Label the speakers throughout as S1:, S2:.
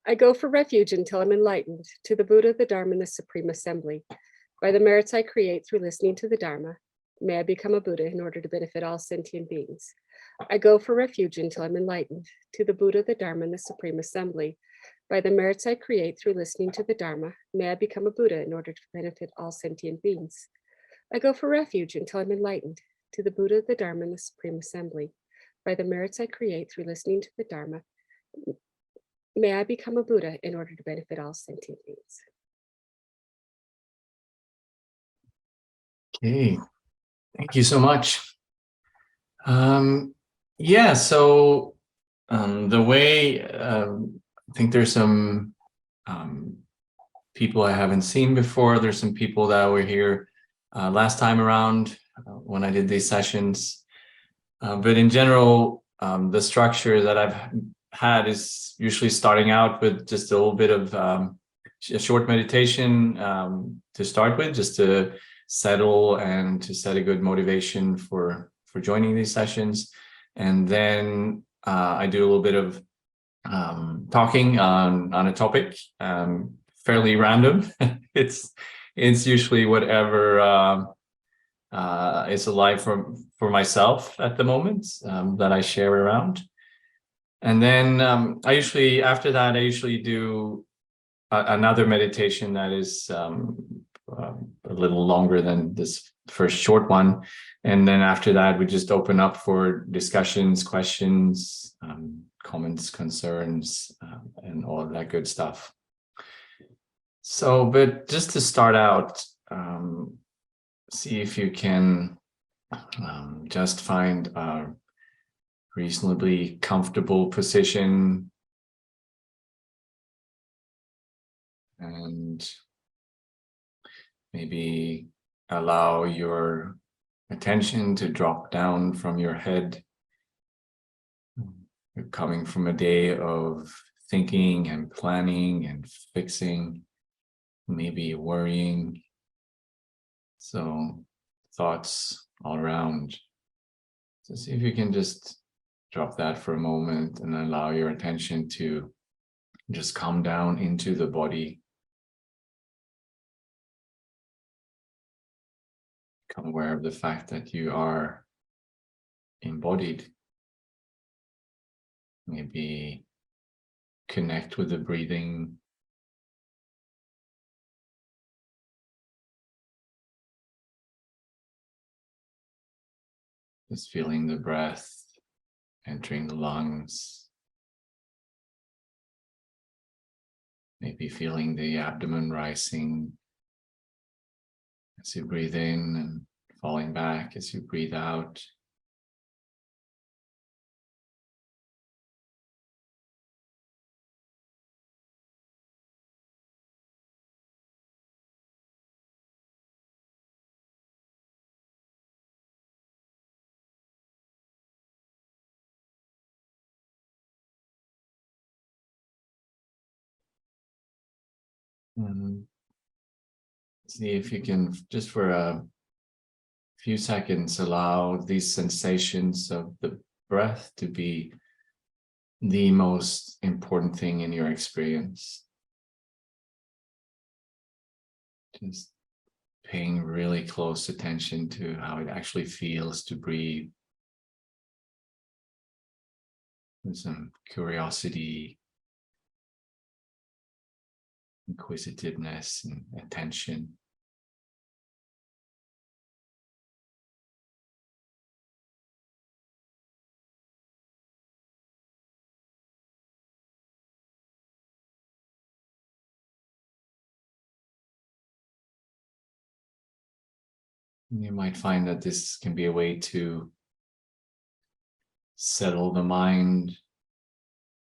S1: I go for refuge until I'm enlightened, to the Buddha, the Dharma, and the Supreme Assembly. By the merits I create through listening to the Dharma, may I become a Buddha in order to benefit all sentient beings. I go for refuge until I'm enlightened, to the Buddha, the Dharma, and the Supreme Assembly. By the merits I create through listening to the Dharma, may I become a Buddha in order to benefit all sentient beings. I go for refuge until I'm enlightened, to the Buddha, the Dharma, and the Supreme Assembly. By the merits I create through listening to the Dharma, may I become a Buddha in order to benefit all sentient beings.
S2: Okay, thank you so much. Yeah, so the way I think there's some people I haven't seen before. There's some people that were here last time around when I did these sessions. But in general, the structure that I've had is usually starting out with just a little bit of a short meditation to start with, just to settle and to set a good motivation for joining these sessions. And then I do a little bit of talking on a topic, fairly random. It's usually whatever is alive for myself at the moment that I share around. And then after that, I usually do another meditation that is a little longer than this first short one. And then after that, we just open up for discussions, questions, comments, concerns, and all of that good stuff. So, but just to start out, see if you can just find a reasonably comfortable position and maybe allow your attention to drop down from your head. You're coming from a day of thinking and planning and fixing, maybe worrying. So thoughts all around. So see if you can just drop that for a moment and allow your attention to just come down into the body. Become aware of the fact that you are embodied. Maybe connect with the breathing. Just feeling the breath entering the lungs. Maybe feeling the abdomen rising as you breathe in and falling back as you breathe out. See if you can, just for a few seconds, allow these sensations of the breath to be the most important thing in your experience. Just paying really close attention to how it actually feels to breathe. With some curiosity, inquisitiveness, and attention. You might find that this can be a way to settle the mind,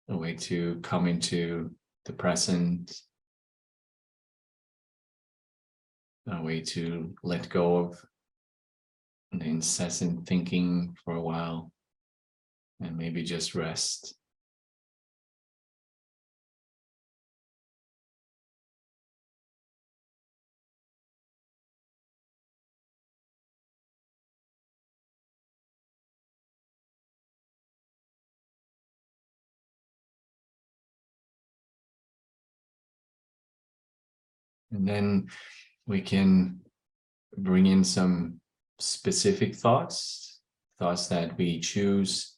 S2: a way to come into the present, a way to let go of the incessant thinking for a while and maybe just rest. And then we can bring in some specific thoughts that we choose,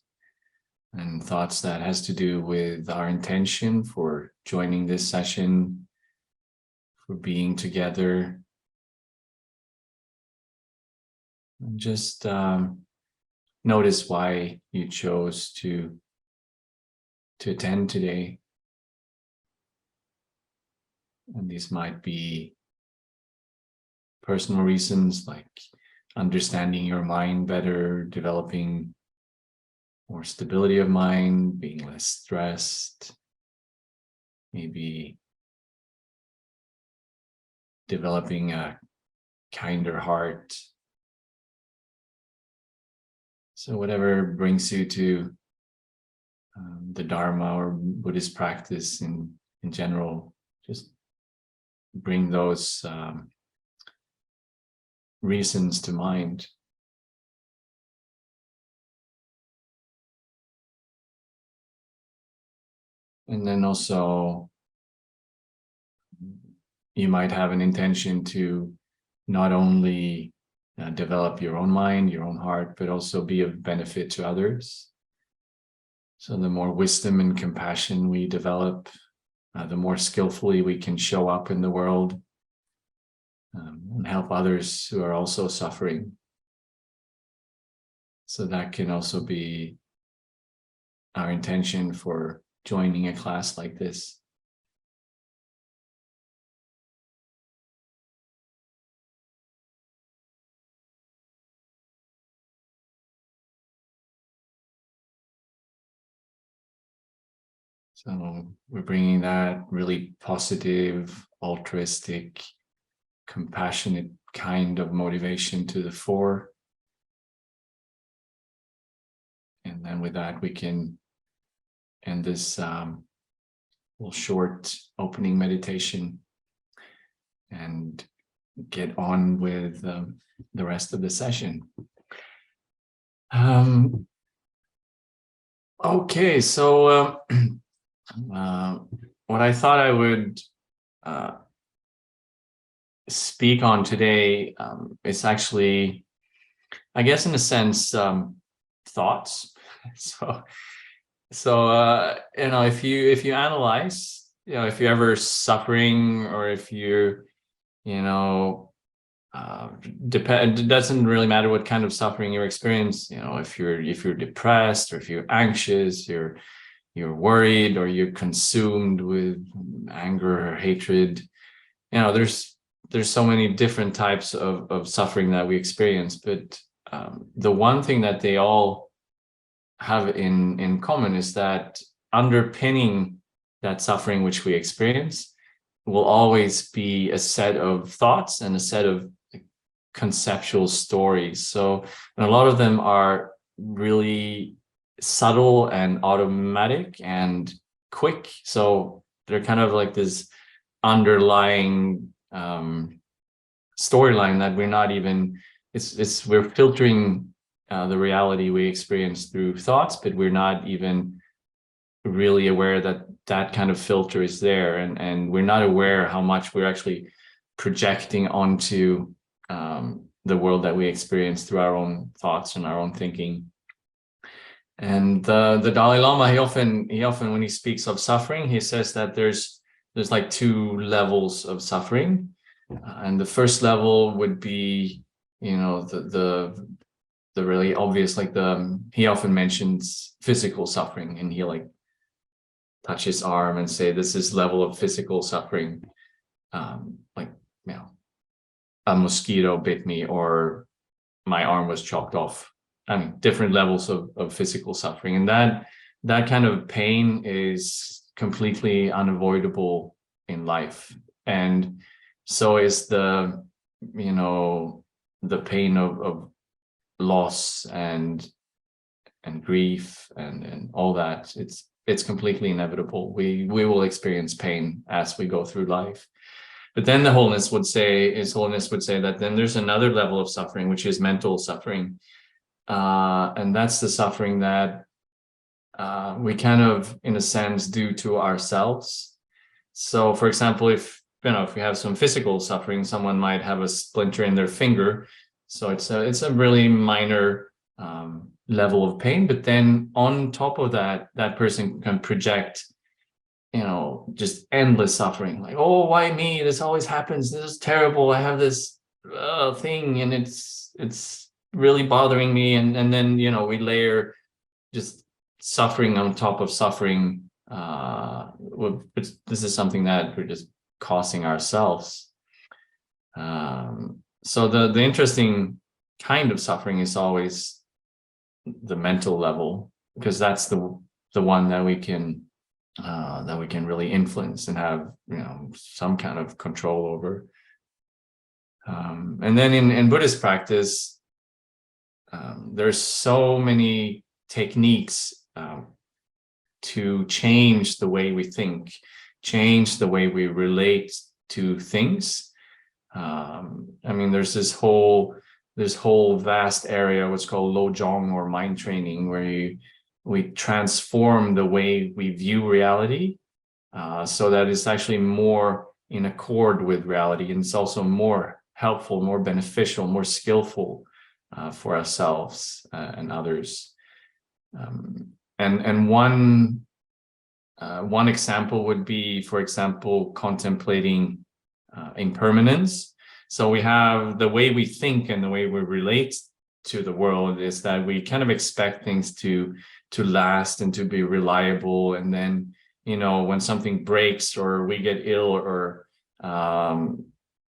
S2: and thoughts that has to do with our intention for joining this session, for being together. And just notice why you chose to attend today. And these might be personal reasons, like understanding your mind better, developing more stability of mind, being less stressed, maybe developing a kinder heart. So whatever brings you to the Dharma or Buddhist practice in general, just bring those reasons to mind. And then also, you might have an intention to not only develop your own mind, your own heart, but also be of benefit to others. So the more wisdom and compassion we develop, the more skillfully we can show up in the world and help others who are also suffering. So that can also be our intention for joining a class like this. So we're bringing that really positive, altruistic, compassionate kind of motivation to the fore. And then with that, we can end this little short opening meditation and get on with the rest of the session. Okay, so what I thought I would speak on today is actually, I guess in a sense, thoughts. So if you analyze, if you're ever suffering, or if you're, it doesn't really matter what kind of suffering you experience. If you're depressed, or if you're anxious, you're worried, or you're consumed with anger or hatred. There's so many different types of suffering that we experience, but the one thing that they all have in common is that underpinning that suffering which we experience will always be a set of thoughts and a set of conceptual stories. So, and a lot of them are really subtle and automatic and quick. So they're kind of like this underlying storyline that we're not even, we're filtering the reality we experience through thoughts, but we're not even really aware that kind of filter is there, and we're not aware how much we're actually projecting onto the world that we experience through our own thoughts and our own thinking. And the Dalai Lama, he often when he speaks of suffering, he says that there's like two levels of suffering, and the first level would be, the really obvious, like he often mentions physical suffering, and he like touch his arm and say, this is level of physical suffering, like a mosquito bit me, or my arm was chopped off. I mean, different levels of physical suffering, and that kind of pain is completely unavoidable in life. And so is the pain of loss and grief and all that. It's completely inevitable. We will experience pain as we go through life. But then His Holiness would say that then there's another level of suffering, which is mental suffering. And that's the suffering that we kind of, in a sense, do to ourselves. So, for example, if we have some physical suffering, someone might have a splinter in their finger. So it's a really minor level of pain. But then on top of that, that person can project, just endless suffering. Like, oh, why me? This always happens. This is terrible. I have this thing, and it's really bothering me. And then we layer just suffering on top of suffering. This is something that we're just causing ourselves. So the interesting kind of suffering is always the mental level, because that's the one that we can really influence and have some kind of control over. And then in Buddhist practice, there's so many techniques to change the way we think, change the way we relate to things. There's this whole vast area, what's called Lojong, or mind training, where we transform the way we view reality, so that it's actually more in accord with reality, and it's also more helpful, more beneficial, more skillful for ourselves and others. And one example would be, for example, contemplating impermanence. So we have the way we think and the way we relate to the world is that we kind of expect things to last and to be reliable. And then, when something breaks or we get ill or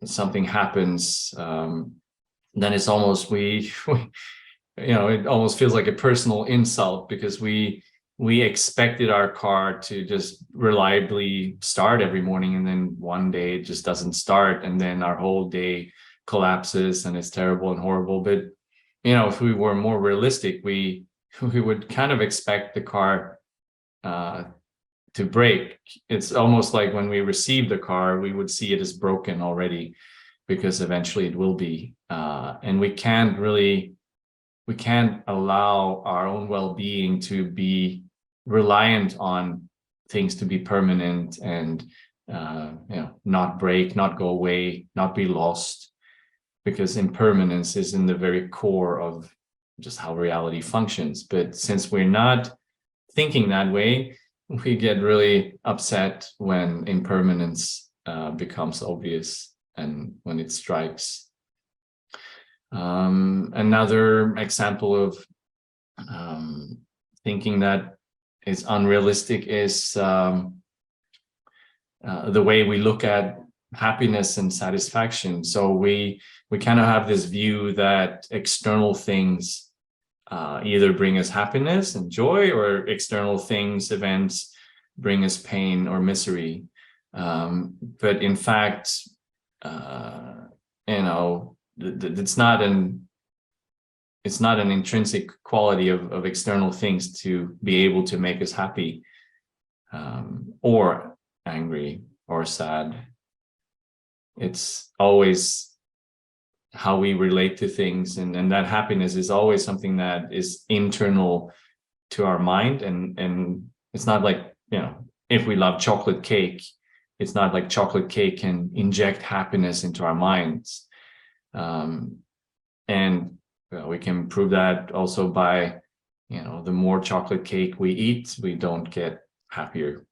S2: something happens, then it's almost it almost feels like a personal insult, because we expected our car to just reliably start every morning, and then one day it just doesn't start, and then our whole day collapses and it's terrible and horrible. But if we were more realistic, we would kind of expect the car to break. It's almost like when we receive the car, we would see it as broken already, because eventually it will be. And we can't allow our own well-being to be reliant on things to be permanent and not break, not go away, not be lost, because impermanence is in the very core of just how reality functions. But since we're not thinking that way, we get really upset when impermanence becomes obvious and when it strikes. Another example of thinking that is unrealistic is the way we look at happiness and satisfaction. So we kind of have this view that external things either bring us happiness and joy, or external things, events, bring us pain or misery. But in fact, it's not an intrinsic quality of external things to be able to make us happy, or angry or sad. It's always how we relate to things, and that happiness is always something that is internal to our mind. And it's not like, if we love chocolate cake, it's not like chocolate cake can inject happiness into our minds. And we can prove that also by, the more chocolate cake we eat, we don't get happier.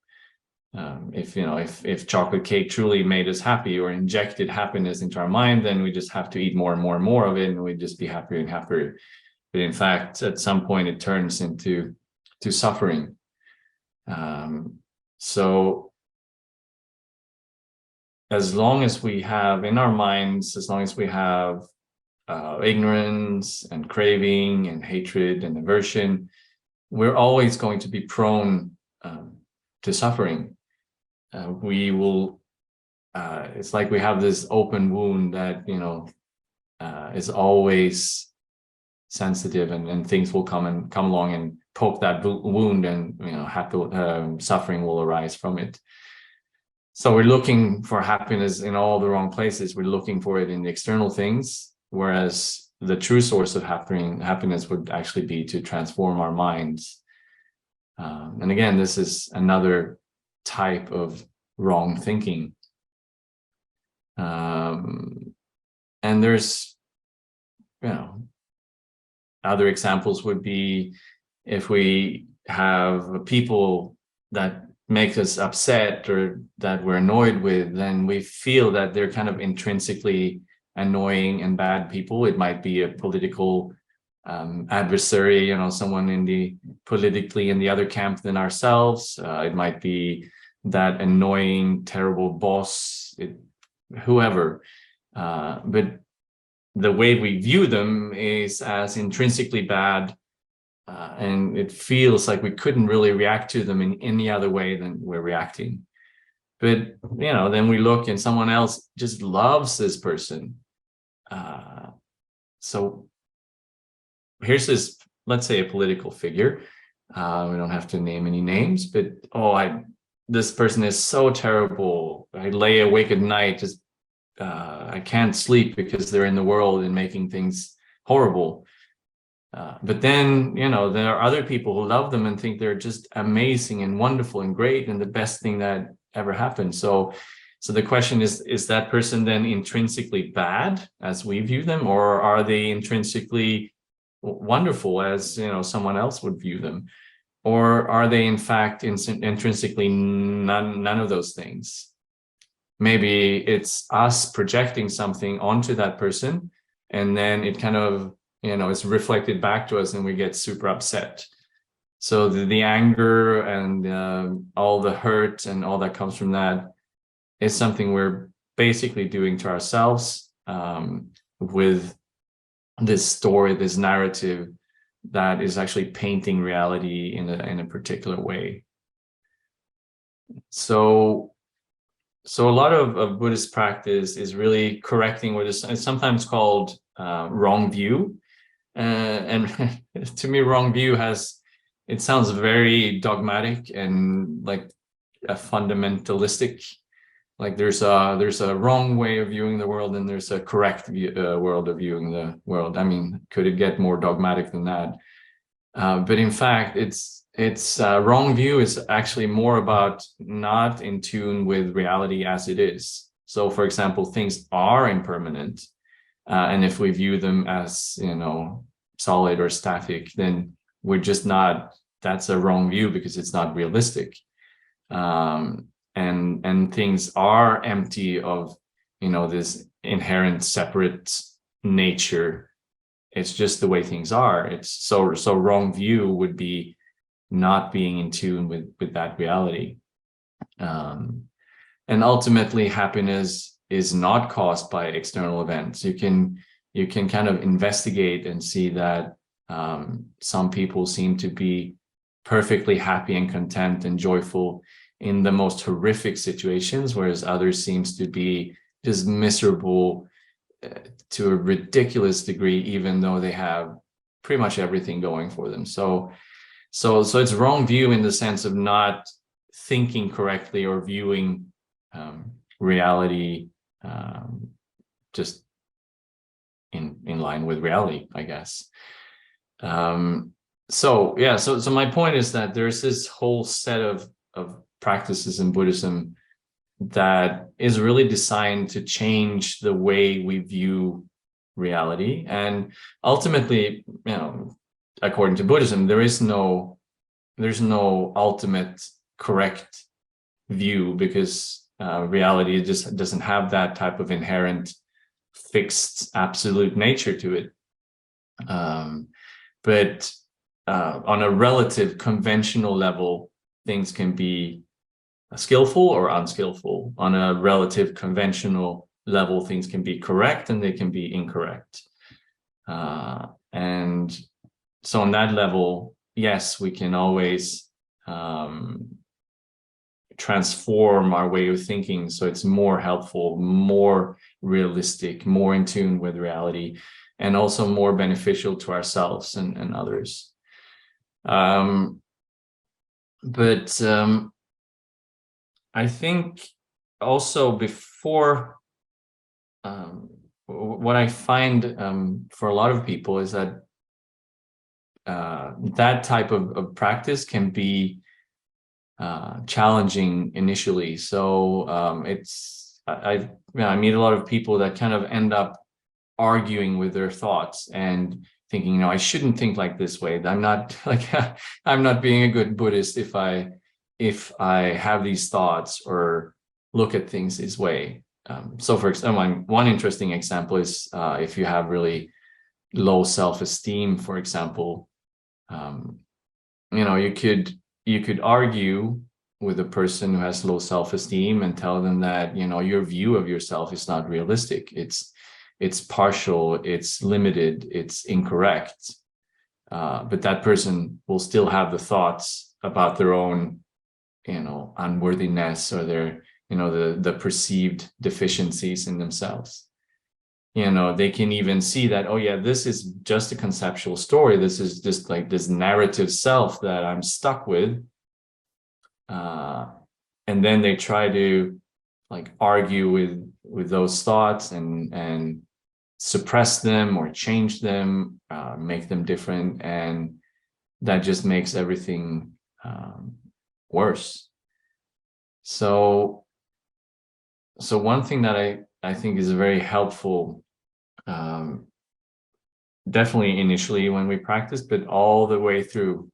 S2: If chocolate cake truly made us happy or injected happiness into our mind, then we just have to eat more and more and more of it, and we'd just be happier and happier. But in fact, at some point, it turns into suffering. So as long as we have in our minds, as long as we have ignorance and craving and hatred and aversion, we're always going to be prone to suffering. We will, it's like we have this open wound that, is always sensitive, and things will come along and poke that wound, and, suffering will arise from it. So we're looking for happiness in all the wrong places. We're looking for it in the external things, whereas the true source of happiness would actually be to transform our minds. And again, this is another type of wrong thinking. And there's, other examples would be if we have people that make us upset or that we're annoyed with, then we feel that they're kind of intrinsically annoying and bad people. It might be a political adversary, someone politically in the other camp than ourselves. It might be that annoying, terrible boss, whoever. But the way we view them is as intrinsically bad, and it feels like we couldn't really react to them in any other way than we're reacting. But then we look and someone else just loves this person. So here's this, let's say, a political figure. We don't have to name any names, but this person is so terrible. I lay awake at night, just I can't sleep because they're in the world and making things horrible. But then, there are other people who love them and think they're just amazing and wonderful and great and the best thing that ever happened. So the question is that person then intrinsically bad as we view them, or are they intrinsically wonderful as, someone else would view them? Or are they in fact intrinsically none of those things? Maybe it's us projecting something onto that person, and then it kind of, it's reflected back to us and we get super upset. So the anger and all the hurt and all that comes from that is something we're basically doing to ourselves with this story, this narrative that is actually painting reality in a particular way. So a lot of Buddhist practice is really correcting what is sometimes called wrong view. And to me, wrong view it sounds very dogmatic and like a fundamentalistic. Like there's a wrong way of viewing the world and there's a correct world of viewing the world. I mean, could it get more dogmatic than that? But in fact, it's wrong view is actually more about not in tune with reality as it is. So, for example, things are impermanent, and if we view them as solid or static, then we're just not. That's a wrong view because it's not realistic. And things are empty of this inherent separate nature. It's just the way things are. It's so wrong view would be not being in tune with that reality. And ultimately, happiness is not caused by external events. You can kind of investigate and see that some people seem to be perfectly happy and content and joyful in the most horrific situations, whereas others seems to be just miserable to a ridiculous degree, even though they have pretty much everything going for them. So it's wrong view in the sense of not thinking correctly or viewing reality just in line with reality, I guess. So my point is that there's this whole set of practices in Buddhism that is really designed to change the way we view reality. And ultimately, according to Buddhism, there's no ultimate correct view, because reality just doesn't have that type of inherent fixed absolute nature to it. But on a relative conventional level, things can be skillful or unskillful. On a relative conventional level, things can be correct and they can be incorrect. And so on that level, yes, we can always transform our way of thinking so it's more helpful, more realistic, more in tune with reality, and also more beneficial to ourselves and others. But I think also before, what I find for a lot of people is that that type of practice can be challenging initially. So I meet a lot of people that kind of end up arguing with their thoughts and thinking, I shouldn't think like this way. I'm not like I'm not being a good Buddhist if I have these thoughts or look at things this way. So for example, one interesting example is if you have really low self-esteem, for example, you could argue with a person who has low self-esteem and tell them that your view of yourself is not realistic. It's partial, it's limited, it's incorrect. But that person will still have the thoughts about their own unworthiness or their the perceived deficiencies in themselves. They can even see that, oh yeah, this is just a conceptual story, this is just like this narrative self that I'm stuck with, and then they try to like argue with those thoughts and suppress them or change them, make them different, and that just makes everything worse. So one thing that I think is very helpful, definitely initially when we practice, but all the way through,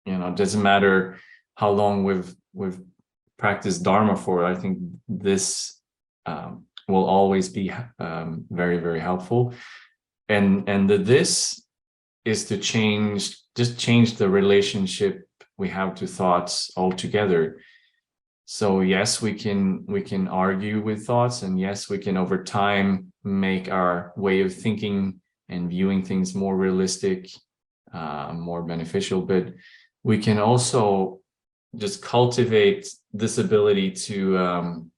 S2: it doesn't matter how long we've practiced Dharma for. I think this will always be very, very helpful. And this is to change the relationship we have to thoughts altogether. So yes, we can argue with thoughts, and yes, we can over time make our way of thinking and viewing things more realistic, more beneficial. But we can also just cultivate this ability to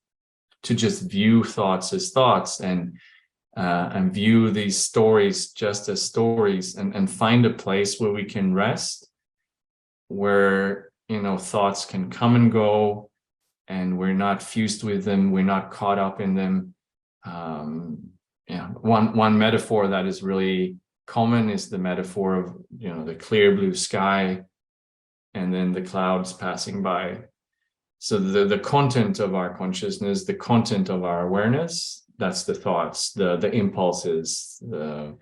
S2: just view thoughts as thoughts, and view these stories just as stories, and find a place where we can rest, where thoughts can come and go, and we're not fused with them, we're not caught up in them. One metaphor that is really common is the metaphor of the clear blue sky and then the clouds passing by. So the content of our consciousness, the content of our awareness, that's the thoughts, the impulses, the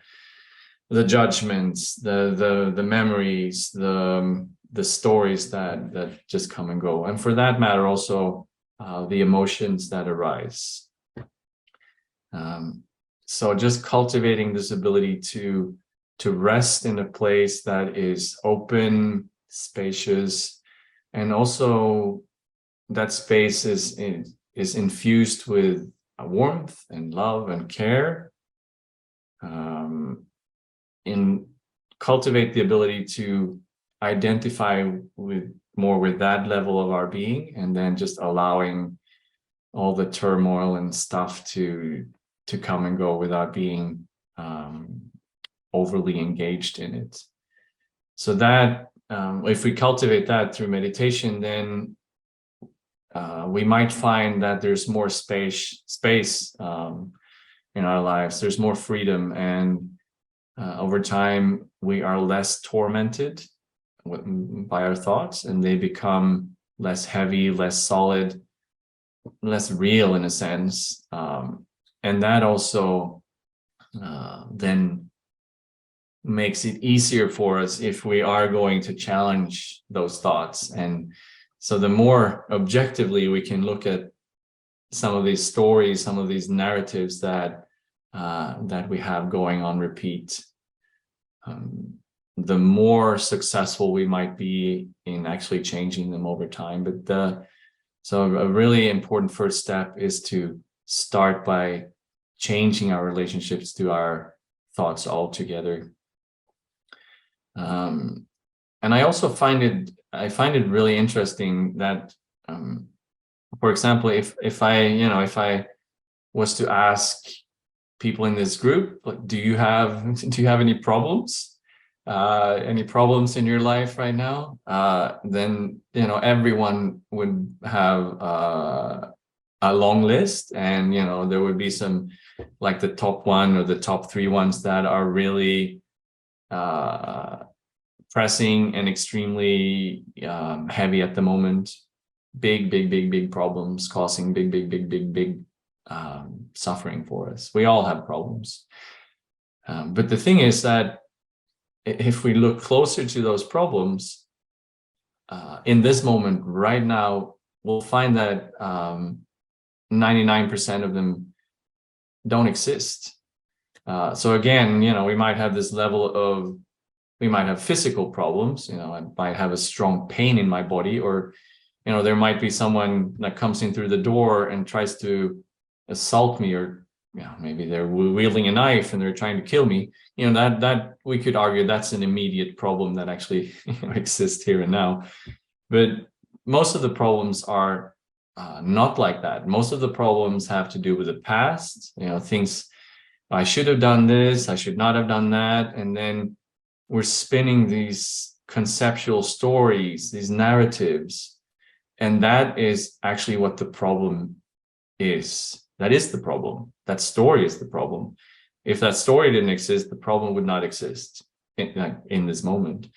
S2: judgments, the memories, the stories that just come and go, and for that matter also the emotions that arise. So just cultivating this ability to rest in a place that is open, spacious, and also that space is infused with warmth and love and care. In cultivate the ability to identify with that level of our being, and then just allowing all the turmoil and stuff to come and go without being overly engaged in it. So that if we cultivate that through meditation, then we might find that there's more space in our lives, there's more freedom, and over time we are less tormented by our thoughts, and they become less heavy, less solid, less real in a sense. And that also then makes it easier for us if we are going to challenge those thoughts. And so the more objectively we can look at some of these stories, some of these narratives that we have going on repeat, the more successful we might be in actually changing them over time. But so a really important first step is to start by changing our relationships to our thoughts altogether. And I also find it really interesting that, for example, if I was to ask people in this group, like, do you have any problems? Any problems in your life right now? Then everyone would have a long list, and there would be some, like the top one or the top three ones that are really pressing and extremely heavy at the moment. big problems, causing big suffering for us. We all have problems. But the thing is that if we look closer to those problems, in this moment right now, we'll find that 99% of them don't exist. So again, we might have this level of, we might have physical problems, I might have a strong pain in my body, or, there might be someone that comes in through the door and tries to assault me, or maybe they're wielding a knife and they're trying to kill me. That we could argue that's an immediate problem that actually exists here and now. But most of the problems are not like that. Most of the problems have to do with the past, things, I should have done this, I should not have done that. And then we're spinning these conceptual stories, these narratives. And that is actually what the problem is. That is the problem. That story is the problem. If that story didn't exist, the problem would not exist in this moment.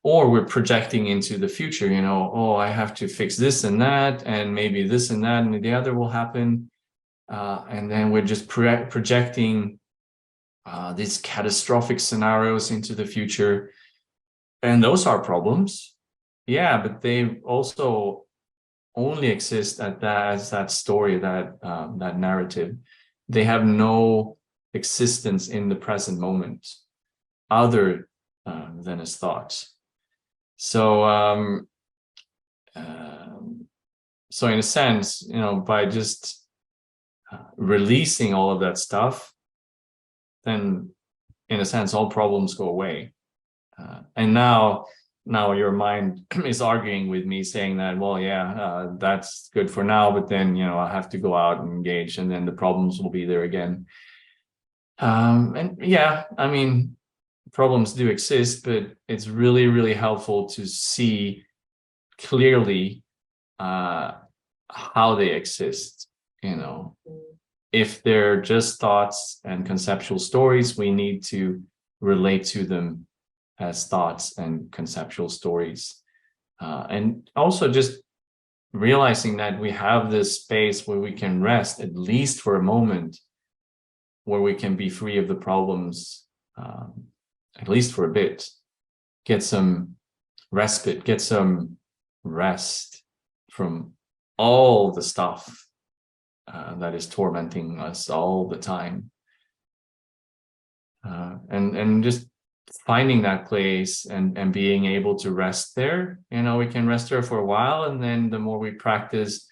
S2: Or we're projecting into the future, oh, I have to fix this and that, and maybe this and that, and the other will happen. And then we're just projecting these catastrophic scenarios into the future. And those are problems. Yeah, but they also only exist as that story, that narrative. They have no existence in the present moment other than as thoughts. So so in a sense, by just releasing all of that stuff, then in a sense all problems go away. And now your mind is arguing with me, saying that, well, yeah, that's good for now, but then I'll have to go out and engage, and then the problems will be there again. And yeah, I mean, problems do exist, but it's really, really helpful to see clearly how they exist. If they're just thoughts and conceptual stories, we need to relate to them as thoughts and conceptual stories. And also just realizing that we have this space where we can rest, at least for a moment, where we can be free of the problems, at least for a bit, get some respite, get some rest from all the stuff that is tormenting us all the time. And just finding that place and being able to rest there. We can rest there for a while, and then the more we practice,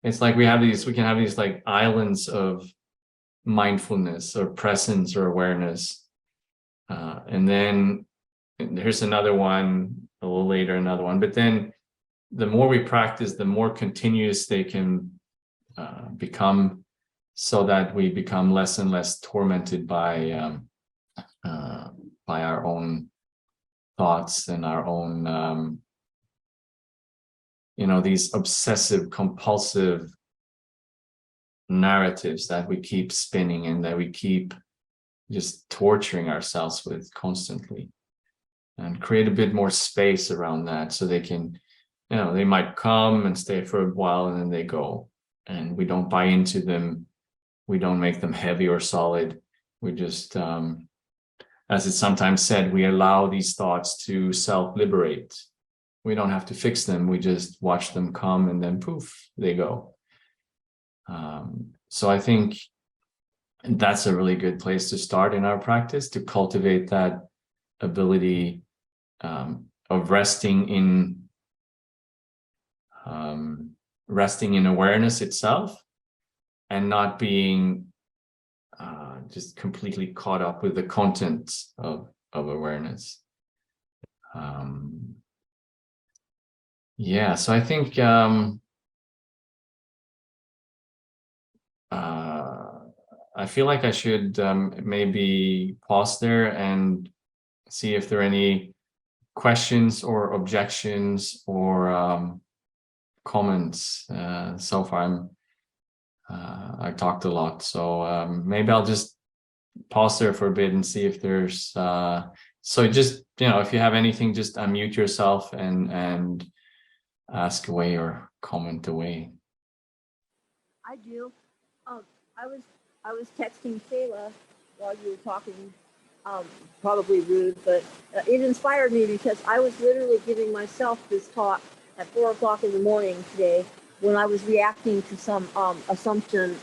S2: it's like we can have these like islands of mindfulness or presence or awareness. And then here's another one a little later, another one. But then the more we practice, the more continuous they can become, so that we become less and less tormented by our own thoughts and our own, these obsessive, compulsive narratives that we keep spinning and that we keep just torturing ourselves with constantly, and create a bit more space around that, so they can, they might come and stay for a while and then they go, and we don't buy into them. We don't make them heavy or solid. We just, as it's sometimes said, we allow these thoughts to self-liberate. We don't have to fix them. We just watch them come, and then poof, they go. So I think that's a really good place to start in our practice, to cultivate that ability of resting in awareness itself, and not being just completely caught up with the contents of awareness. Yeah, so I think I feel like I should maybe pause there and see if there are any questions or objections or comments. So far I talked a lot, so maybe I'll just pause there for a bit and see if there's so just if you have anything, just unmute yourself and ask away or comment away.
S3: I do. I was texting Shayla while you were talking. Probably rude, but it inspired me because I was literally giving myself this talk at 4 o'clock in the morning today when I was reacting to some assumption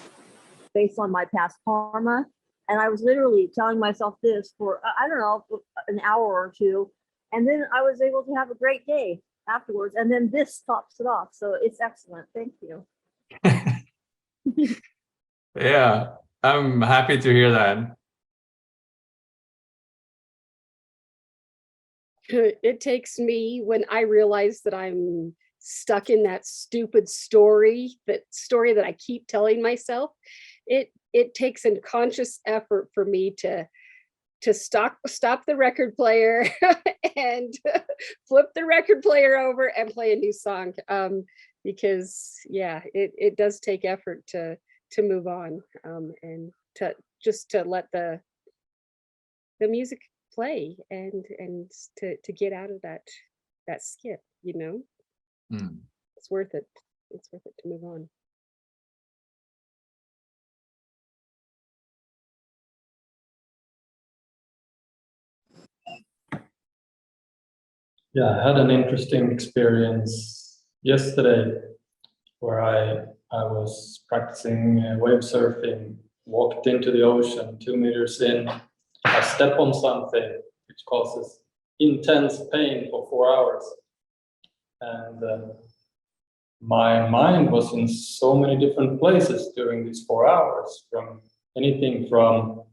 S3: based on my past karma. And I was literally telling myself this for, I don't know, an hour or two. And then I was able to have a great day afterwards. And then this tops it off. So it's excellent. Thank you.
S2: Yeah, I'm happy to hear that.
S1: It takes me, when I realize that I'm stuck in that stupid story that I keep telling myself, it takes a conscious effort for me to stop the record player and flip the record player over and play a new song, because yeah, it does take effort to move on, and to let the music play and to get out of that skip, you know. It's worth it. It's worth it to move on.
S4: Yeah, I had an interesting experience yesterday where I was practicing wave surfing, walked into the ocean 2 meters in. I step on something which causes intense pain for 4 hours. And my mind was in so many different places during these 4 hours, from anything from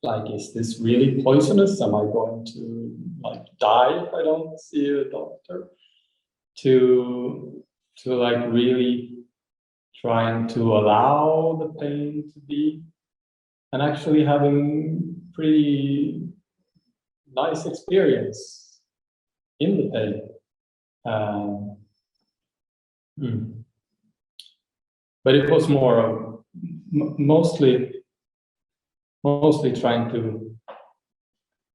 S4: like, is this really poisonous? Am I going to like die if I don't see a doctor? To like really trying to allow the pain to be, and actually having pretty nice experience in the pain. But it was more of mostly trying to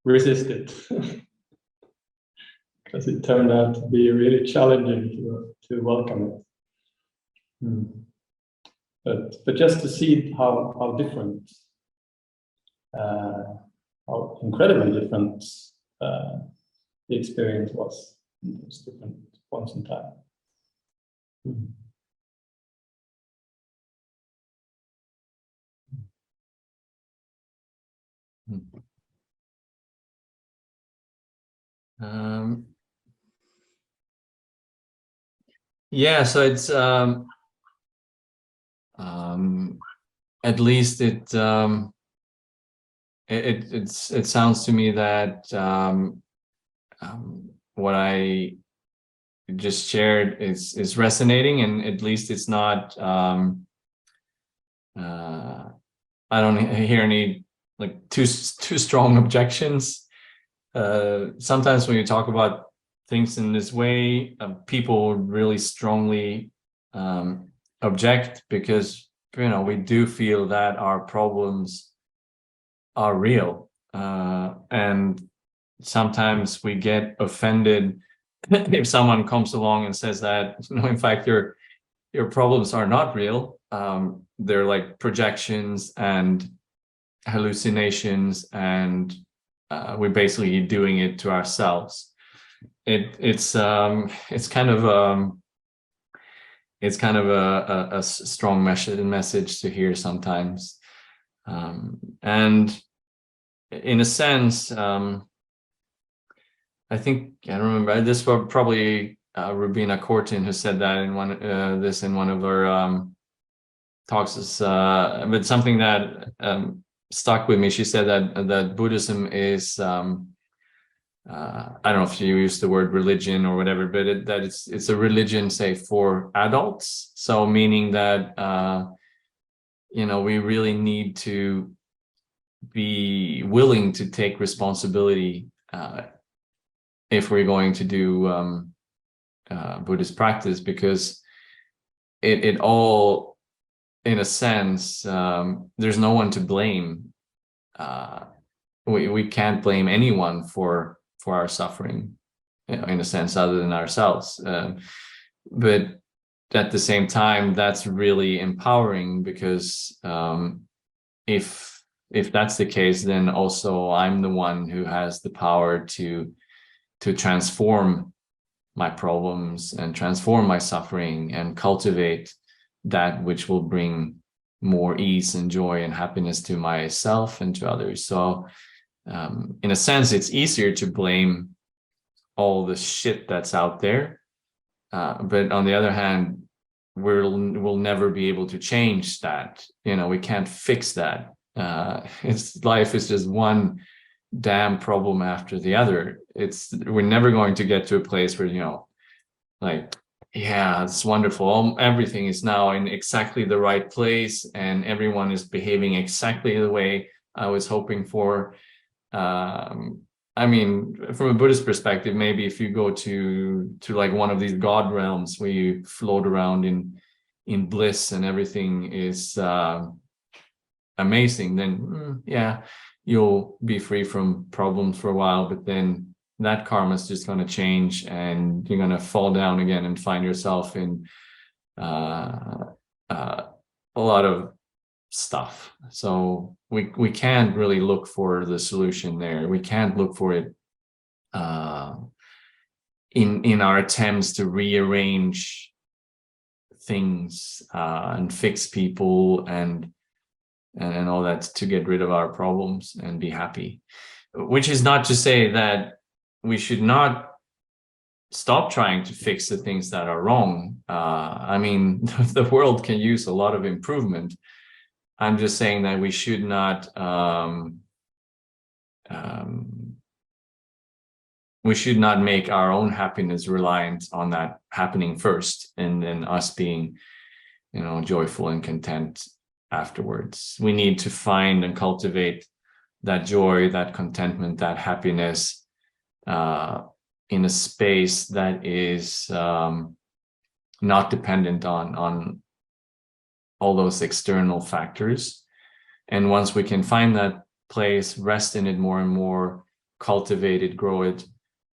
S4: resist it because it turned out to be really challenging to welcome it. But just to see how different, how incredibly different the experience was in those different points in time.
S2: Yeah, so it's at least it sounds to me that what I just shared is resonating, and at least it's not I don't hear any like too strong objections. Sometimes when you talk about things in this way, people really strongly object, because we do feel that our problems are real, and sometimes we get offended if someone comes along and says that in fact your problems are not real. They're like projections and hallucinations, and we're basically doing it to ourselves. It's kind of a strong message to hear sometimes, and in a sense, I think I remember this was probably Rubina Cortin who said that in one of her talks, but something that stuck with me. She said that Buddhism is I don't know if you use the word religion or whatever, but it's a religion, say, for adults. So meaning that we really need to be willing to take responsibility if we're going to do Buddhist practice, because it all, in a sense, there's no one to blame. We can't blame anyone for our suffering, in a sense, other than ourselves. But at the same time, that's really empowering, because if that's the case, then also I'm the one who has the power to transform my problems and transform my suffering and cultivate that which will bring more ease and joy and happiness to myself and to others. So in a sense, it's easier to blame all the shit that's out there. But on the other hand, we'll never be able to change that. We can't fix that. Life is just one damn problem after the other. We're never going to get to a place where, like, yeah, it's wonderful. Everything is now in exactly the right place and everyone is behaving exactly the way I was hoping for. I mean, from a Buddhist perspective, maybe if you go to like one of these God realms where you float around in bliss and everything is amazing, then yeah, you'll be free from problems for a while, but then that karma is just going to change and you're going to fall down again and find yourself in a lot of stuff. So we can't really look for the solution there. We can't look for it in our attempts to rearrange things and fix people and all that to get rid of our problems and be happy. Which is not to say that we should not stop trying to fix the things that are wrong. I mean, the world can use a lot of improvement. I'm just saying that we should not make our own happiness reliant on that happening first, and then us being, joyful and content afterwards. We need to find and cultivate that joy, that contentment, that happiness in a space that is not dependent on all those external factors. And once we can find that place, rest in it more and more, cultivate it, grow it,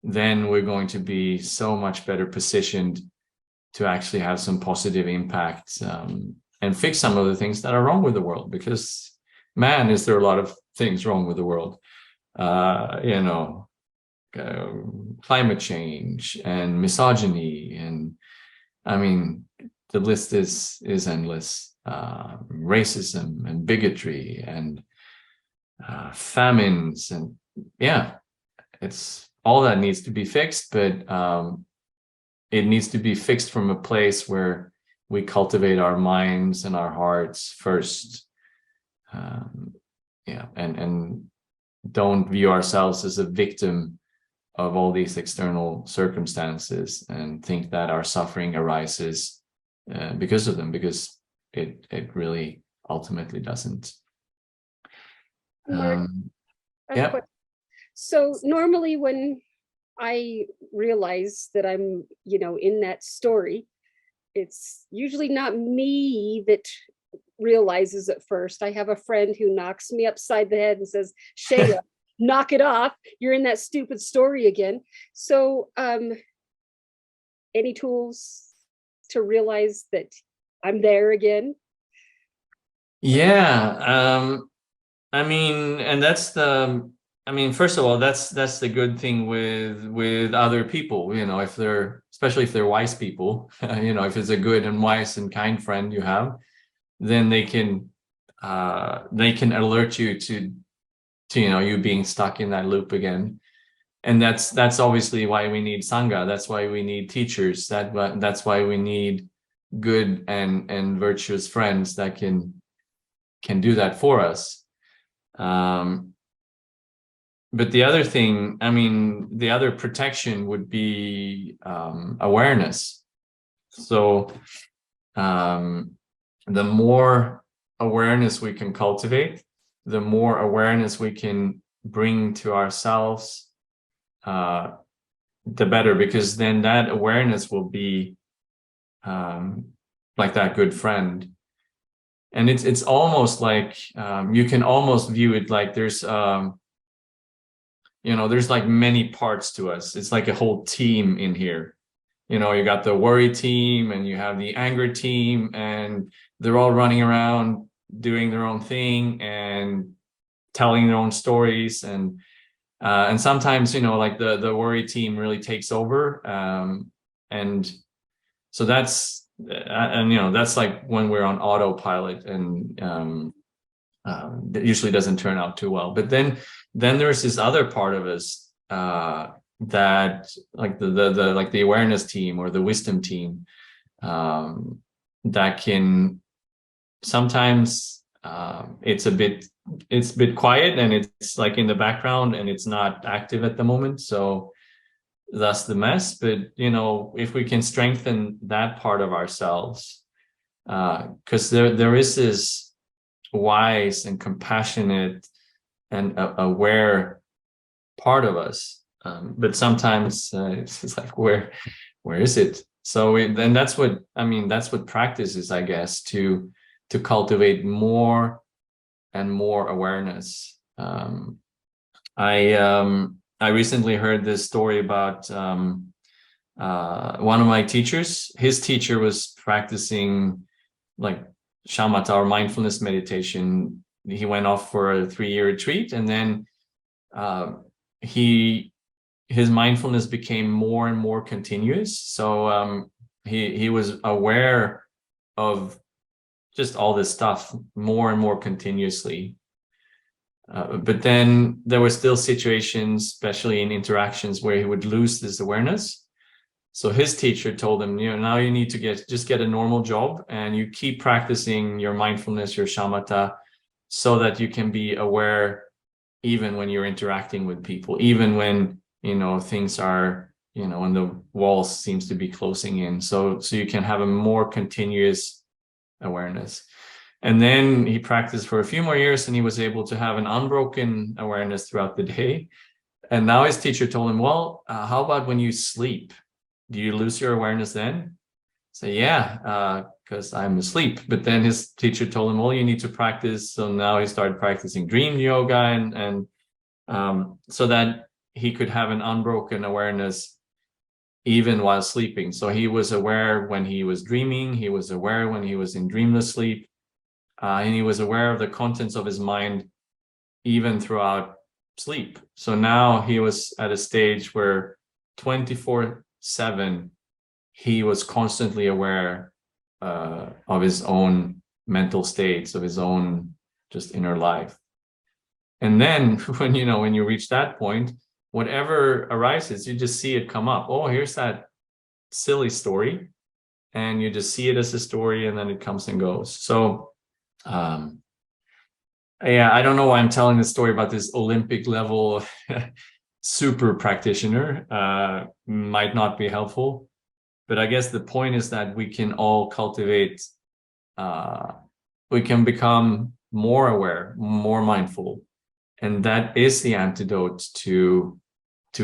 S2: then we're going to be so much better positioned to actually have some positive impact and fix some of the things that are wrong with the world. Because, man, is there a lot of things wrong with the world. Climate change and misogyny, and I mean, the list is endless. Racism and bigotry and famines, and yeah, it's all that needs to be fixed, but it needs to be fixed from a place where we cultivate our minds and our hearts first, and don't view ourselves as a victim of all these external circumstances and think that our suffering arises because of them, because it really ultimately doesn't.
S1: Mark,
S2: Yeah.
S1: So normally when I realize that I'm, in that story, it's usually not me that realizes it first. I have a friend who knocks me upside the head and says, Shayla, knock it off. You're in that stupid story again. So any tools to realize that I'm there again?
S2: Yeah. I mean, and that's first of all, that's the good thing with other people, if they're, especially if they're wise people, if it's a good and wise and kind friend you have, then they can alert you to you being stuck in that loop again. And that's obviously why we need Sangha. That's why we need teachers. That's why we need good and virtuous friends that can do that for us. But the other thing, the other protection would be awareness. So the more awareness we can cultivate, the more awareness we can bring to ourselves, the better, because then that awareness will be like that good friend. And it's almost like you can almost view it like there's there's like many parts to us. It's like a whole team in here, you know, you got the worry team and you have the anger team, and they're all running around doing their own thing and telling their own stories. And sometimes, you know, like the worry team really takes over. And so that's, and you know, that's like when we're on autopilot, and that usually doesn't turn out too well. But then there's this other part of us, that like the like the awareness team or the wisdom team, that can sometimes, it's a bit quiet, and it's like in the background, and it's not active at the moment, so thus the mess. But you know, if we can strengthen that part of ourselves, because there is this wise and compassionate and aware part of us, but sometimes it's just like, where is it? So then that's what practice is, I guess, to cultivate more and more awareness. I recently heard this story about one of my teachers. His teacher was practicing like shamatha or mindfulness meditation. He went off for a 3-year retreat, and then his mindfulness became more and more continuous. So he was aware of just all this stuff more and more continuously. But then there were still situations, especially in interactions, where he would lose this awareness. So his teacher told him, you know, now you need to get a normal job, and you keep practicing your mindfulness, your shamatha, so that you can be aware even when you're interacting with people, even when, you know, things are, you know, when the walls seems to be closing in. So you can have a more continuous awareness. And then he practiced for a few more years, and he was able to have an unbroken awareness throughout the day. And now his teacher told him, well, how about when you sleep? Do you lose your awareness then? So yeah, because I'm asleep. But then his teacher told him, well, you need to practice. So now he started practicing dream yoga, and so that he could have an unbroken awareness even while sleeping. So he was aware when he was dreaming, he was aware when he was in dreamless sleep, and he was aware of the contents of his mind even throughout sleep. So now he was at a stage where 24/7 he was constantly aware of his own mental states, of his own just inner life. And then when you reach that point, whatever arises, you just see it come up. Oh, here's that silly story. And you just see it as a story, and then it comes and goes. So yeah, I don't know why I'm telling this story about this Olympic level super practitioner. Might not be helpful, but I guess the point is that we can all cultivate, we can become more aware, more mindful, and that is the antidote to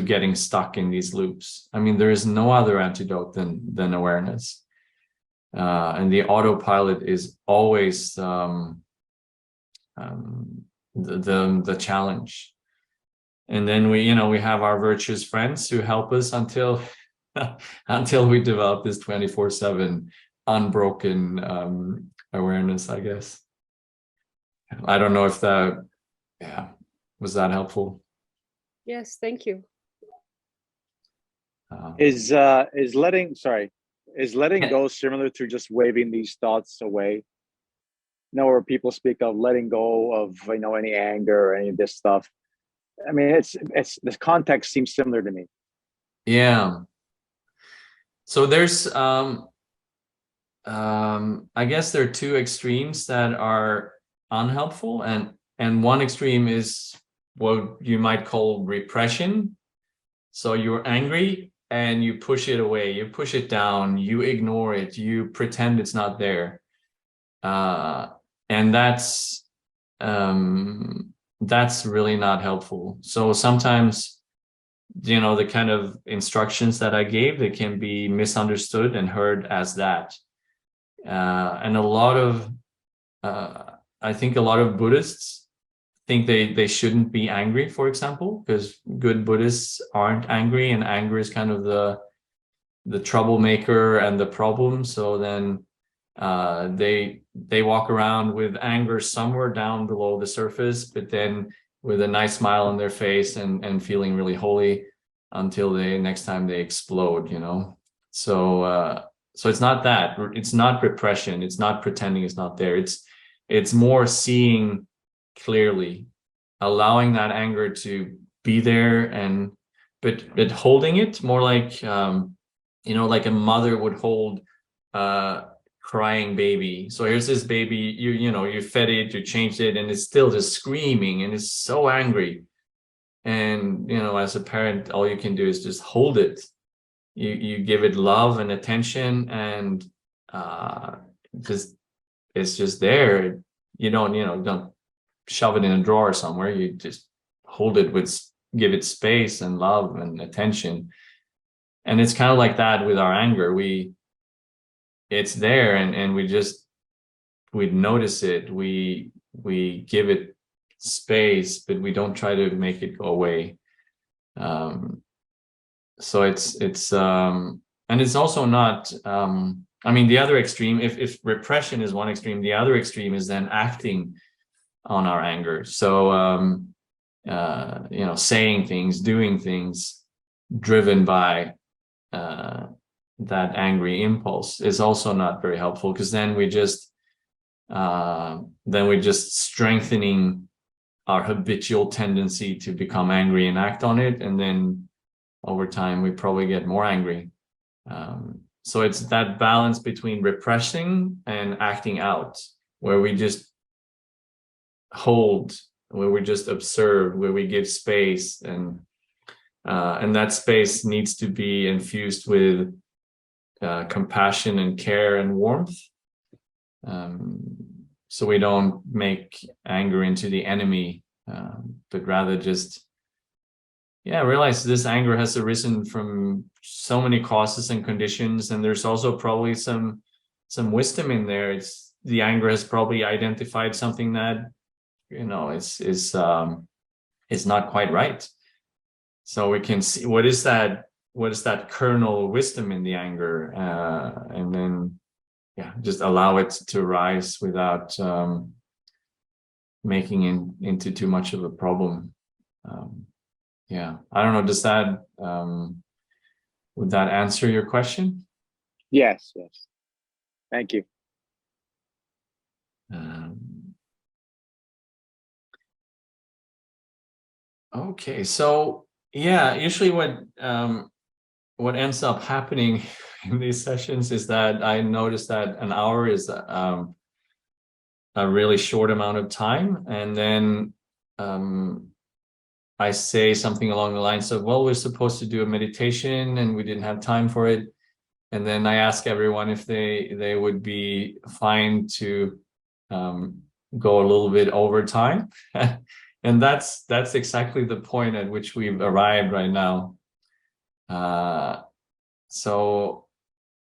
S2: getting stuck in these loops. I mean, there is no other antidote than awareness, and the autopilot is always the challenge. And then we have our virtuous friends who help us until we develop this 24/7 unbroken awareness, I guess. I don't know if that was that helpful.
S1: Yes, thank you.
S5: Is letting go similar to just waving these thoughts away? Where people speak of letting go of any anger or any of this stuff. I mean, it's this context seems similar to me.
S2: Yeah. So there's I guess there are two extremes that are unhelpful, and one extreme is what you might call repression. So you're angry and you push it away, you push it down, you ignore it, you pretend it's not there. And that's really not helpful. So sometimes, the kind of instructions that I gave, they can be misunderstood and heard as that. And I think a lot of Buddhists think they shouldn't be angry, for example, because good Buddhists aren't angry, and anger is kind of the troublemaker and the problem. So then they walk around with anger somewhere down below the surface, but then with a nice smile on their face and feeling really holy until next time they explode, you know. So so it's not that, it's not repression, it's not pretending it's not there, it's more seeing clearly, allowing that anger to be there, and but holding it more like you know, like a mother would hold a crying baby. So here's this baby, you know, you fed it, you changed it, and it's still just screaming and it's so angry. And you know, as a parent, all you can do is just hold it. You give it love and attention, and just it's just there. You don't shove it in a drawer somewhere. You just hold it give it space and love and attention. And it's kind of like that with our anger. It's there, and we notice it. We give it space, but we don't try to make it go away. So it's and it's also not, I mean, the other extreme, if repression is one extreme, the other extreme is then acting on our anger. So you know, saying things, doing things driven by that angry impulse is also not very helpful, because then we're just strengthening our habitual tendency to become angry and act on it, and then over time we probably get more angry. So it's that balance between repressing and acting out, where we just hold, where we just observe, where we give space, and that space needs to be infused with compassion and care and warmth. So we don't make anger into the enemy, but rather just, realize this anger has arisen from so many causes and conditions, and there's also probably some wisdom in there. The anger has probably identified something that, you know, is not quite right. So we can see what is that kernel of wisdom in the anger, and then just allow it to rise without making it into too much of a problem. I don't know, does that would that answer your question?
S5: Yes. Thank you.
S2: Okay, so usually what ends up happening in these sessions is that I notice that an hour is a really short amount of time, and then I say something along the lines of, well, we're supposed to do a meditation and we didn't have time for it. And then I ask everyone if they would be fine to go a little bit over time. And that's exactly the point at which we've arrived right now. So,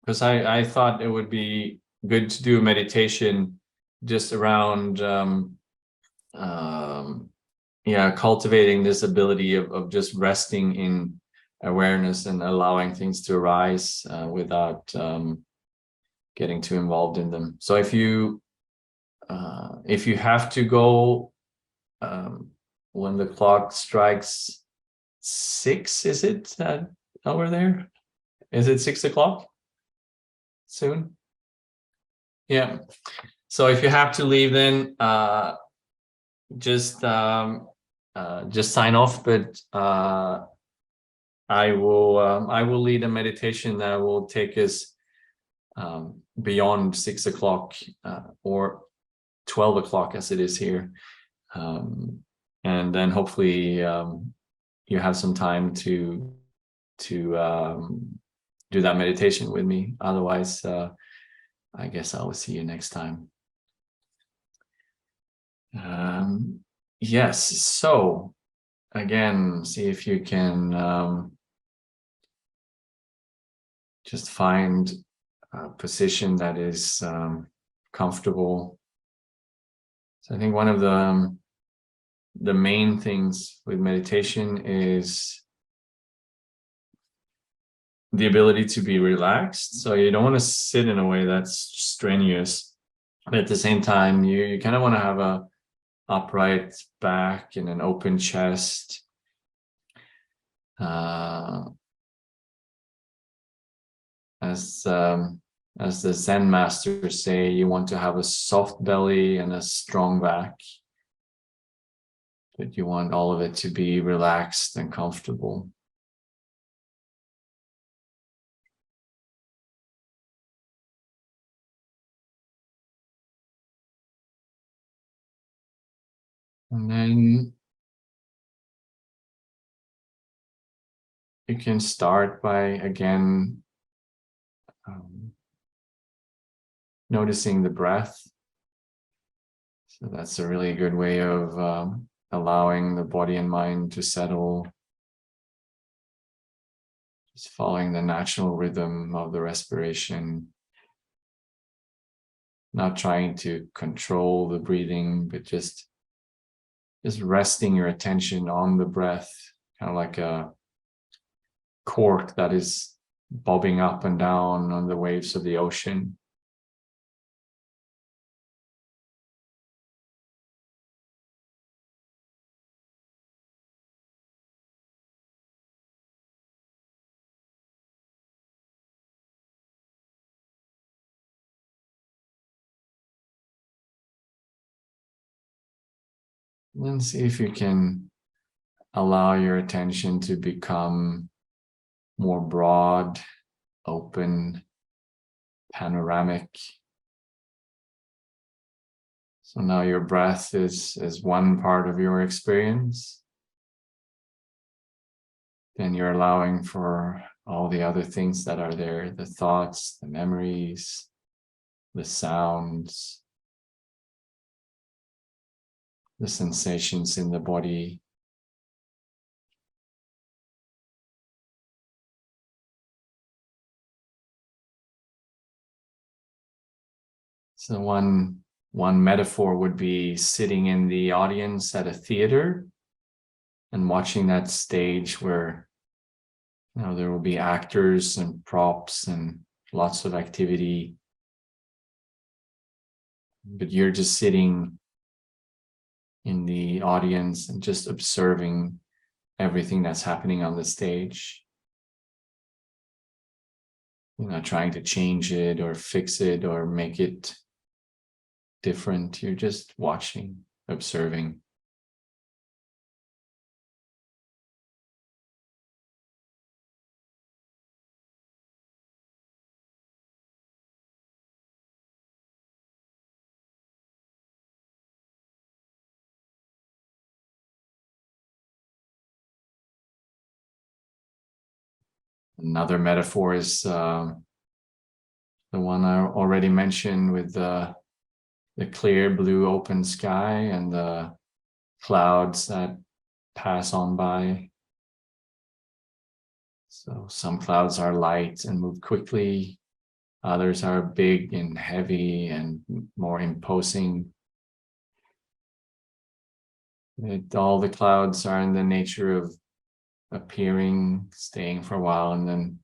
S2: because I thought it would be good to do a meditation just around cultivating this ability of just resting in awareness and allowing things to arise without getting too involved in them. So if you have to go when the clock strikes 6, is it over there? Is it 6 o'clock soon? Yeah. So if you have to leave, then just sign off. But I will lead a meditation that will take us beyond 6 o'clock or 12 o'clock as it is here, and then hopefully you have some time to do that meditation with me. Otherwise, I guess I will see you next time. Yes, so again, see if you can just find a position that is comfortable. So I think one of the main things with meditation is the ability to be relaxed. So you don't want to sit in a way that's strenuous, but at the same time, you kind of want to have a upright back and an open chest. As the Zen masters say, you want to have a soft belly and a strong back, but you want all of it to be relaxed and comfortable. And then you can start by, again, noticing the breath. So that's a really good way of allowing the body and mind to settle. Just following the natural rhythm of the respiration. Not trying to control the breathing, but just resting your attention on the breath, kind of like a cork that is bobbing up and down on the waves of the ocean. And see if you can allow your attention to become more broad, open, panoramic. So now your breath is one part of your experience. Then you're allowing for all the other things that are there, the thoughts, the memories, the sounds, the sensations in the body. So one metaphor would be sitting in the audience at a theater and watching that stage where, you know, there will be actors and props and lots of activity, but you're just sitting in the audience and just observing everything that's happening on the stage. You're not trying to change it or fix it or make it different. You're just watching, observing. Another metaphor is the one I already mentioned with the clear blue open sky and the clouds that pass on by. So some clouds are light and move quickly. Others are big and heavy and more imposing. All the clouds are in the nature of appearing, staying for a while, and then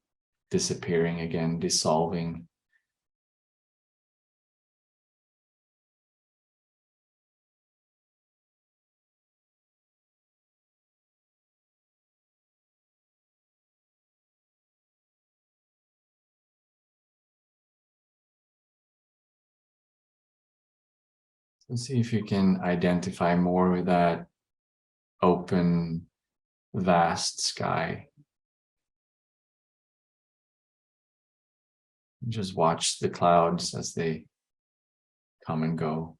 S2: disappearing again, dissolving. So see if you can identify more with that open, vast sky. Just watch the clouds as they come and go.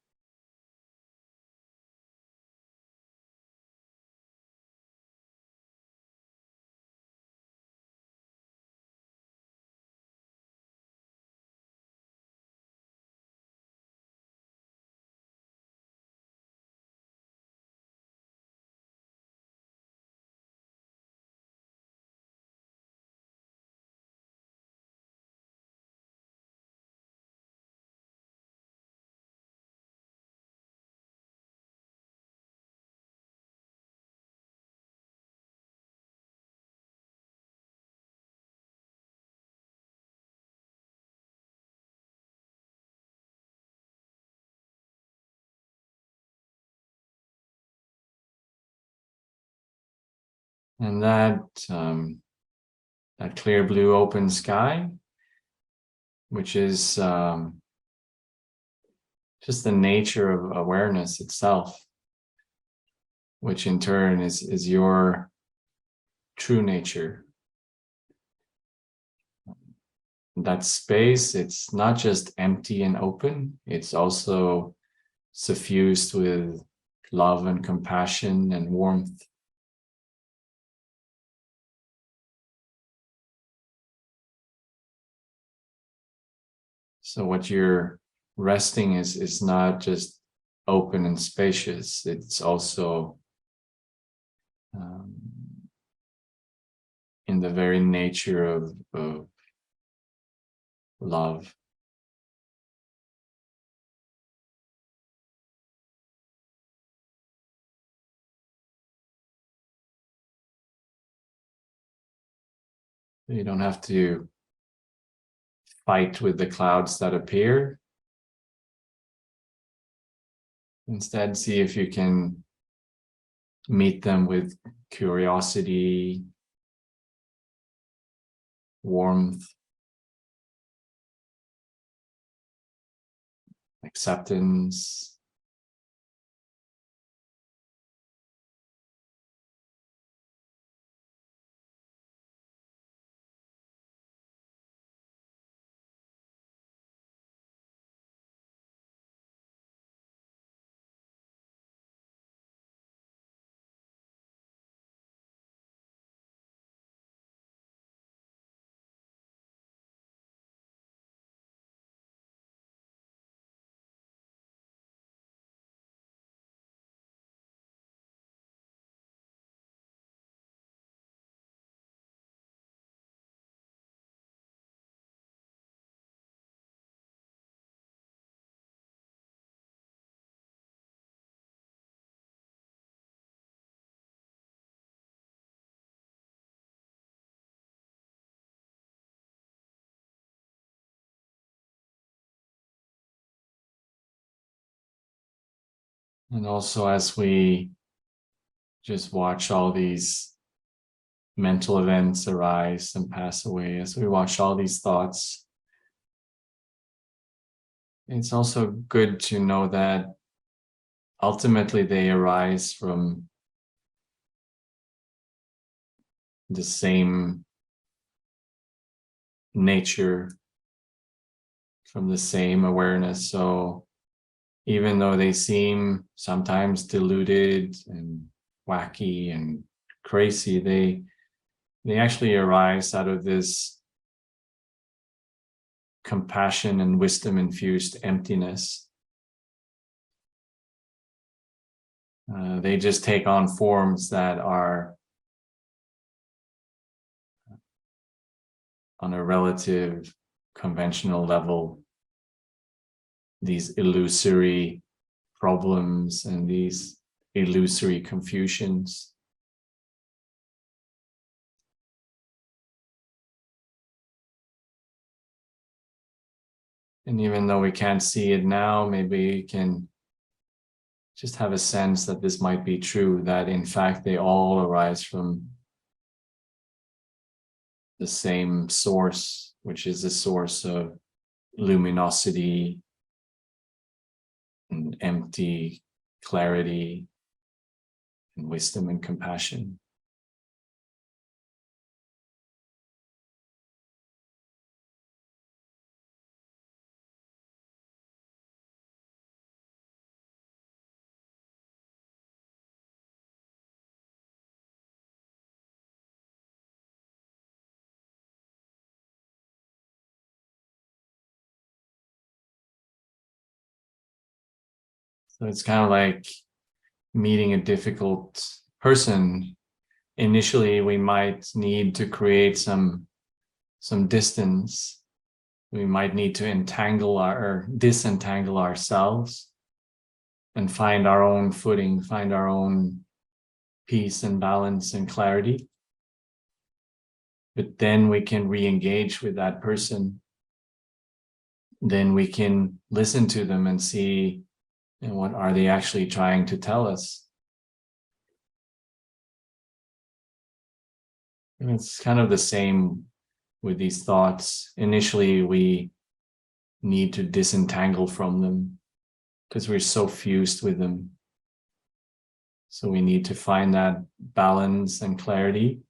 S2: And that clear blue open sky, which is just the nature of awareness itself, which in turn is your true nature. That space, it's not just empty and open, it's also suffused with love and compassion and warmth. So what you're resting is not just open and spacious, it's also in the very nature of love. You don't have to fight with the clouds that appear. Instead, see if you can meet them with curiosity, warmth, acceptance. And also as we just watch all these mental events arise and pass away, as we watch all these thoughts, it's also good to know that ultimately they arise from the same nature, from the same awareness. So even though they seem sometimes deluded and wacky and crazy, they actually arise out of this compassion and wisdom infused emptiness. They just take on forms that are on a relative conventional level, these illusory problems and these illusory confusions. And even though we can't see it now, maybe we can just have a sense that this might be true, that in fact they all arise from the same source, which is a source of luminosity and empty clarity and wisdom and compassion. So it's kind of like meeting a difficult person. Initially, we might need to create some distance. We might need to disentangle ourselves and find our own footing, find our own peace and balance and clarity. But then we can re-engage with that person. Then we can listen to them and see, and what are they actually trying to tell us? And it's kind of the same with these thoughts. Initially, we need to disentangle from them because we're so fused with them. So we need to find that balance and clarity.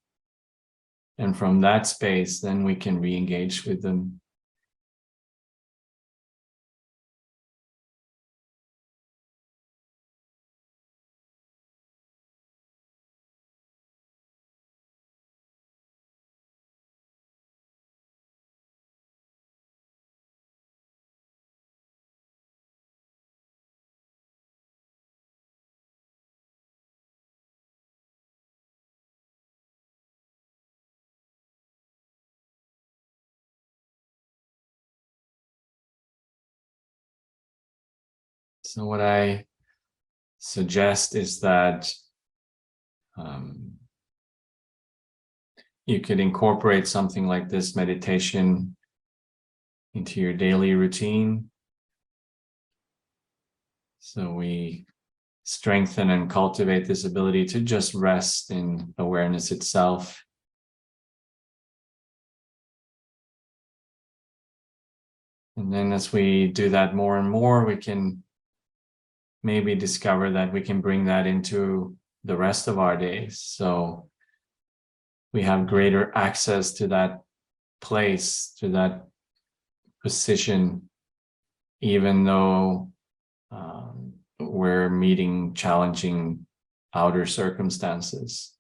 S2: And from that space, then we can re-engage with them. So what I suggest is that you could incorporate something like this meditation into your daily routine. So we strengthen and cultivate this ability to just rest in awareness itself. And then as we do that more and more, we can maybe discover that we can bring that into the rest of our days. So we have greater access to that place, to that position, even though we're meeting challenging outer circumstances.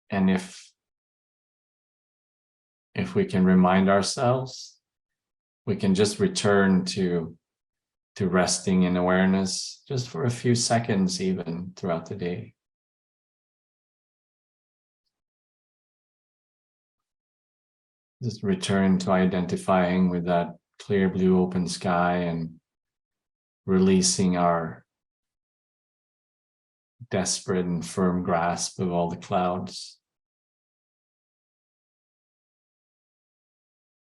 S2: And if we can remind ourselves, we can just return to resting in awareness just for a few seconds even throughout the day. Just return to identifying with that clear blue open sky and releasing our desperate and firm grasp of all the clouds.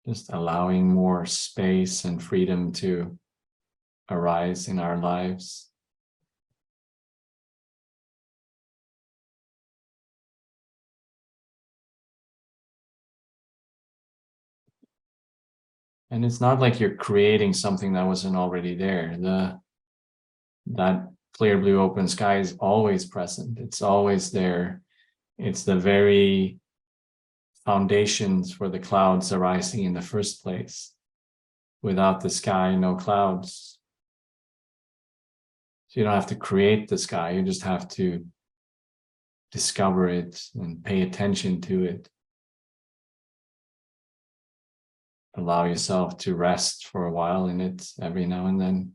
S2: Just allowing more space and freedom to arise in our lives. And it's not like you're creating something that wasn't already there. That clear blue open sky is always present. It's always there. It's the very foundations for the clouds arising in the first place. Without the sky, no clouds. So you don't have to create the sky, you just have to discover it and pay attention to it. Allow yourself to rest for a while in it every now and then.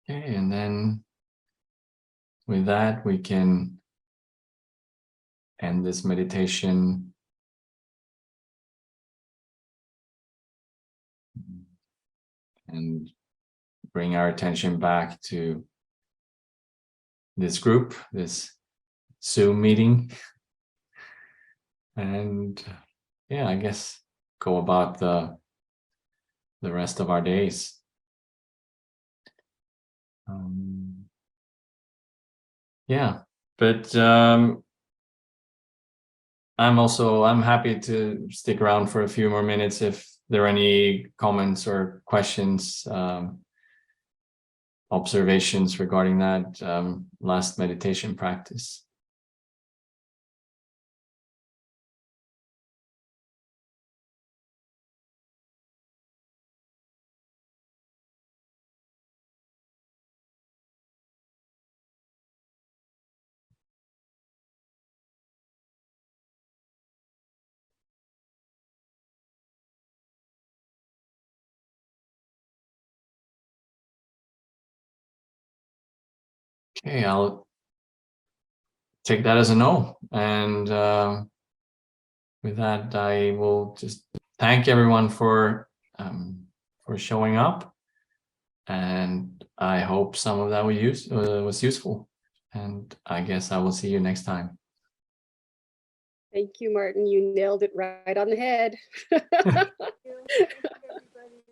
S2: Okay, and then with that, we can end this meditation. And bring our attention back to this group, this Zoom meeting. And yeah, I guess go about the rest of our days. Yeah, but I'm happy to stick around for a few more minutes if there are any comments or questions, observations regarding that last meditation practice. Okay, I'll take that as a no. And with that, I will just thank everyone for showing up. and I hope some of that was useful. And I guess I will see you next time.
S1: Thank you, Martin. You nailed it right on the head.
S3: Thank you.